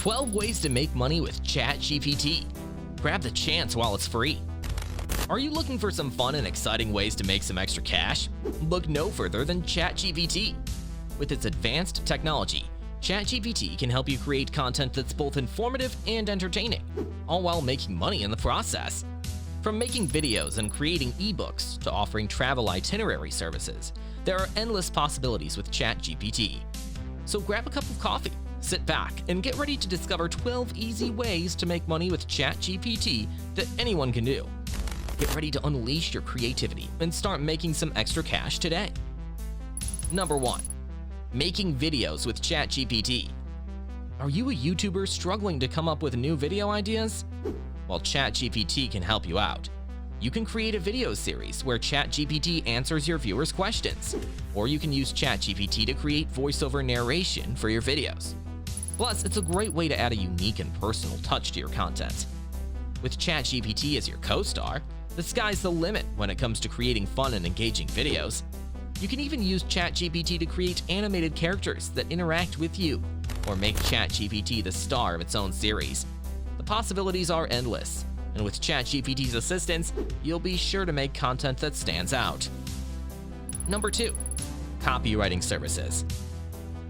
12 ways to make money with ChatGPT. Grab the chance while it's free. Are you looking for some fun and exciting ways to make some extra cash? Look no further than ChatGPT. With its advanced technology, ChatGPT can help you create content that's both informative and entertaining, all while making money in the process. From making videos and creating ebooks to offering travel itinerary services, there are endless possibilities with ChatGPT. So grab a cup of coffee, sit back, and get ready to discover 12 easy ways to make money with ChatGPT that anyone can do. Get ready to unleash your creativity and start making some extra cash today. Number 1. Making videos with ChatGPT. Are you a YouTuber struggling to come up with new video ideas? Well, ChatGPT can help you out. You can create a video series where ChatGPT answers your viewers' questions, or you can use ChatGPT to create voiceover narration for your videos. Plus, it's a great way to add a unique and personal touch to your content. With ChatGPT as your co-star, the sky's the limit when it comes to creating fun and engaging videos. You can even use ChatGPT to create animated characters that interact with you, or make ChatGPT the star of its own series. The possibilities are endless, and with ChatGPT's assistance, you'll be sure to make content that stands out. Number 2. Copywriting Services.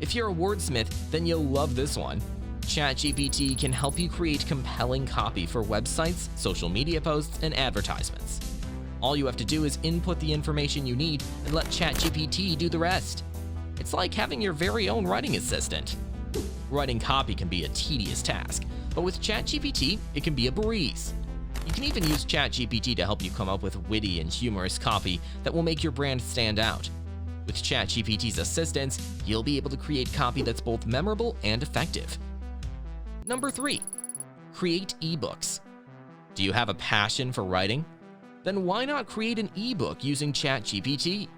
If you're a wordsmith, then you'll love this one. ChatGPT can help you create compelling copy for websites, social media posts, and advertisements. All you have to do is input the information you need and let ChatGPT do the rest. It's like having your very own writing assistant. Writing copy can be a tedious task, but with ChatGPT, it can be a breeze. You can even use ChatGPT to help you come up with witty and humorous copy that will make your brand stand out. With ChatGPT's assistance, you'll be able to create copy that's both memorable and effective. Number 3. Create ebooks. Do you have a passion for writing? Then why not create an ebook using ChatGPT?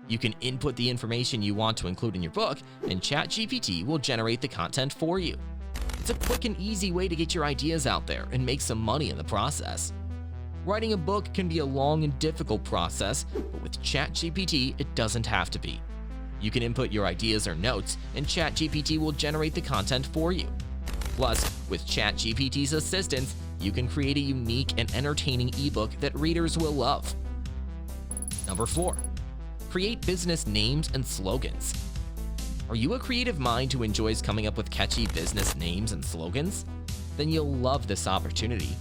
You can input the information you want to include in your book, and ChatGPT will generate the content for you. It's a quick and easy way to get your ideas out there and make some money in the process. Writing a book can be a long and difficult process, but with ChatGPT, it doesn't have to be. You can input your ideas or notes, and ChatGPT will generate the content for you. Plus, with ChatGPT's assistance, you can create a unique and entertaining ebook that readers will love. Number 4. Create business names and slogans. Are you a creative mind who enjoys coming up with catchy business names and slogans? Then you'll love this opportunity.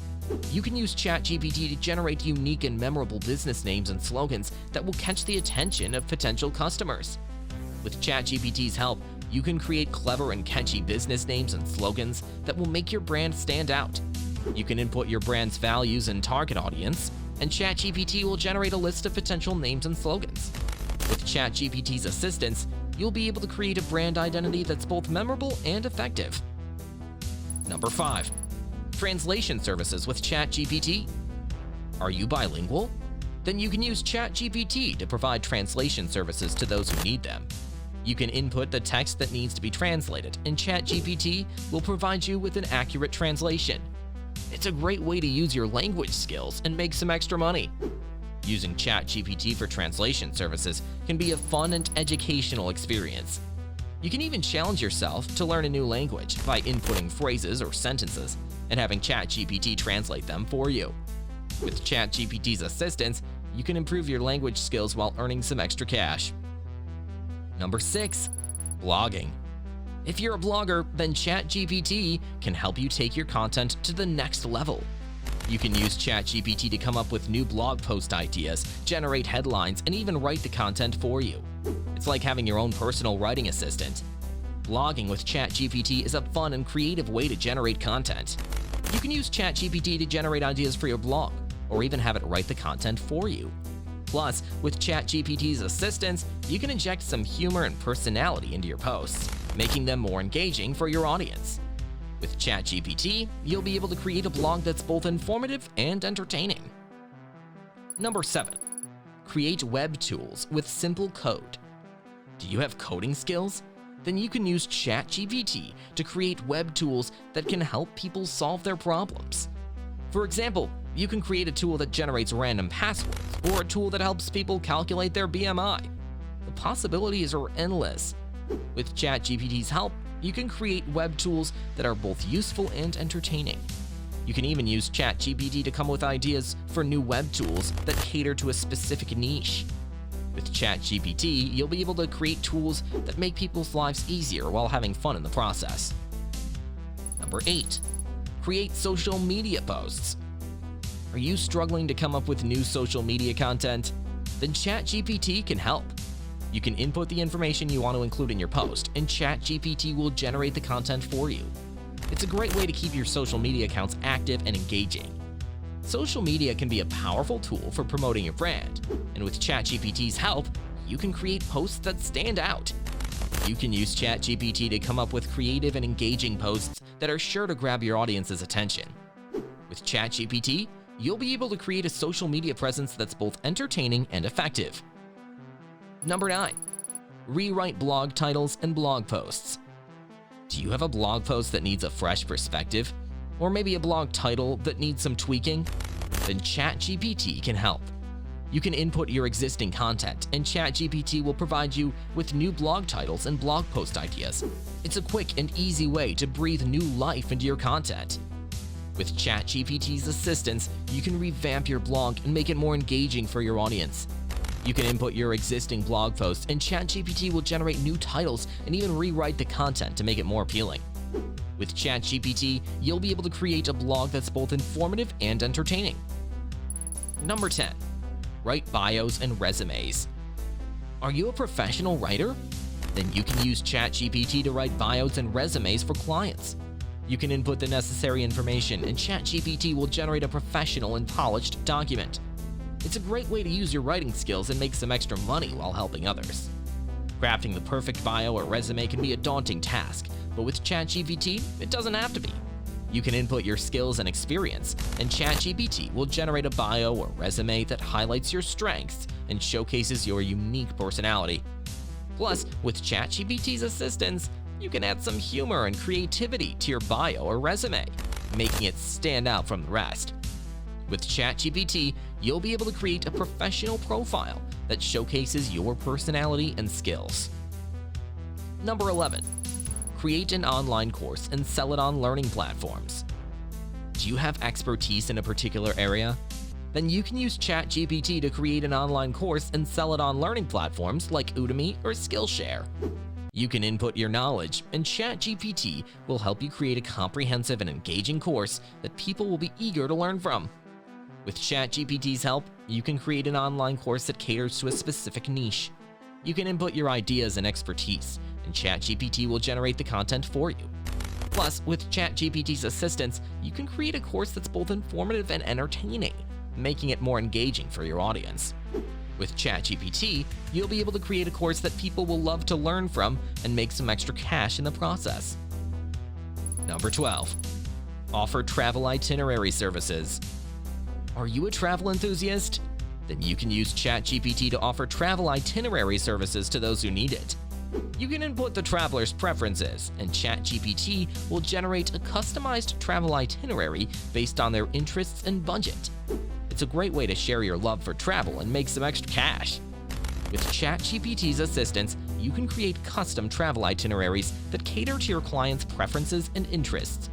You can use ChatGPT to generate unique and memorable business names and slogans that will catch the attention of potential customers. With ChatGPT's help, you can create clever and catchy business names and slogans that will make your brand stand out. You can input your brand's values and target audience, and ChatGPT will generate a list of potential names and slogans. With ChatGPT's assistance, you'll be able to create a brand identity that's both memorable and effective. Number 5. Translation services with ChatGPT. Are you bilingual? Then you can use ChatGPT to provide translation services to those who need them. You can input the text that needs to be translated, and ChatGPT will provide you with an accurate translation. It's a great way to use your language skills and make some extra money. Using ChatGPT for translation services can be a fun and educational experience. You can even challenge yourself to learn a new language by inputting phrases or sentences and having ChatGPT translate them for you. With ChatGPT's assistance, you can improve your language skills while earning some extra cash. Number 6. Blogging. If you're a blogger, then ChatGPT can help you take your content to the next level. You can use ChatGPT to come up with new blog post ideas, generate headlines, and even write the content for you. It's like having your own personal writing assistant. Blogging with ChatGPT is a fun and creative way to generate content. You can use ChatGPT to generate ideas for your blog, or even have it write the content for you. Plus, with ChatGPT's assistance, you can inject some humor and personality into your posts, making them more engaging for your audience. With ChatGPT, you'll be able to create a blog that's both informative and entertaining. Number 7. Create web tools with simple code. Do you have coding skills? Then you can use ChatGPT to create web tools that can help people solve their problems. For example, you can create a tool that generates random passwords, or a tool that helps people calculate their BMI. The possibilities are endless. With ChatGPT's help, You can create web tools that are both useful and entertaining. You can even use ChatGPT to come up with ideas for new web tools that cater to a specific niche. With ChatGPT, you'll be able to create tools that make people's lives easier while having fun in the process. Number 8. Create social media posts. Are you struggling to come up with new social media content? Then ChatGPT can help. You can input the information you want to include in your post, and ChatGPT will generate the content for you. It's a great way to keep your social media accounts active and engaging. Social media can be a powerful tool for promoting your brand, and with ChatGPT's help, you can create posts that stand out. You can use ChatGPT to come up with creative and engaging posts that are sure to grab your audience's attention. With ChatGPT, you'll be able to create a social media presence that's both entertaining and effective. Number 9. Rewrite blog titles and blog posts. Do you have a blog post that needs a fresh perspective? Or maybe a blog title that needs some tweaking? Then ChatGPT can help. You can input your existing content, and ChatGPT will provide you with new blog titles and blog post ideas. It's a quick and easy way to breathe new life into your content. With ChatGPT's assistance, you can revamp your blog and make it more engaging for your audience. You can input your existing blog posts, and ChatGPT will generate new titles and even rewrite the content to make it more appealing. With ChatGPT, you'll be able to create a blog that's both informative and entertaining. Number 10. Write bios and resumes. Are you a professional writer? Then you can use ChatGPT to write bios and resumes for clients. You can input the necessary information, and ChatGPT will generate a professional and polished document. It's a great way to use your writing skills and make some extra money while helping others. Crafting the perfect bio or resume can be a daunting task, but with ChatGPT, it doesn't have to be. You can input your skills and experience, and ChatGPT will generate a bio or resume that highlights your strengths and showcases your unique personality. Plus, with ChatGPT's assistance, you can add some humor and creativity to your bio or resume, making it stand out from the rest. With ChatGPT, you'll be able to create a professional profile that showcases your personality and skills. Number 11. Create an online course and sell it on learning platforms. Do you have expertise in a particular area? Then you can use ChatGPT to create an online course and sell it on learning platforms like Udemy or Skillshare. You can input your knowledge, and ChatGPT will help you create a comprehensive and engaging course that people will be eager to learn from. With ChatGPT's help, you can create an online course that caters to a specific niche. You can input your ideas and expertise, and ChatGPT will generate the content for you. Plus, with ChatGPT's assistance, you can create a course that's both informative and entertaining, making it more engaging for your audience. With ChatGPT, you'll be able to create a course that people will love to learn from and make some extra cash in the process. Number 12. Offer travel itinerary services. Are you a travel enthusiast? Then you can use ChatGPT to offer travel itinerary services to those who need it. You can input the traveler's preferences, and ChatGPT will generate a customized travel itinerary based on their interests and budget. It's a great way to share your love for travel and make some extra cash. With ChatGPT's assistance, you can create custom travel itineraries that cater to your clients' preferences and interests.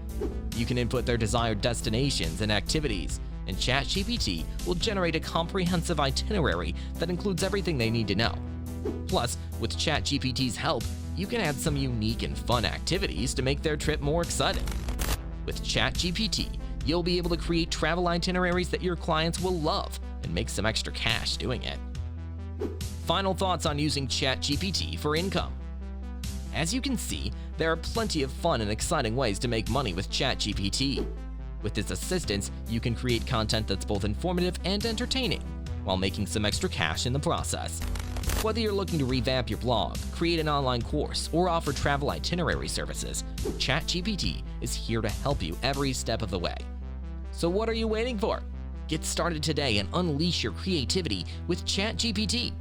You can input their desired destinations and activities, and ChatGPT will generate a comprehensive itinerary that includes everything they need to know. Plus, with ChatGPT's help, you can add some unique and fun activities to make their trip more exciting. With ChatGPT, you'll be able to create travel itineraries that your clients will love and make some extra cash doing it. Final thoughts on using ChatGPT for income. As you can see, there are plenty of fun and exciting ways to make money with ChatGPT. With its assistance, you can create content that's both informative and entertaining, while making some extra cash in the process. Whether you're looking to revamp your blog, create an online course, or offer travel itinerary services, ChatGPT is here to help you every step of the way. So what are you waiting for? Get started today and unleash your creativity with ChatGPT.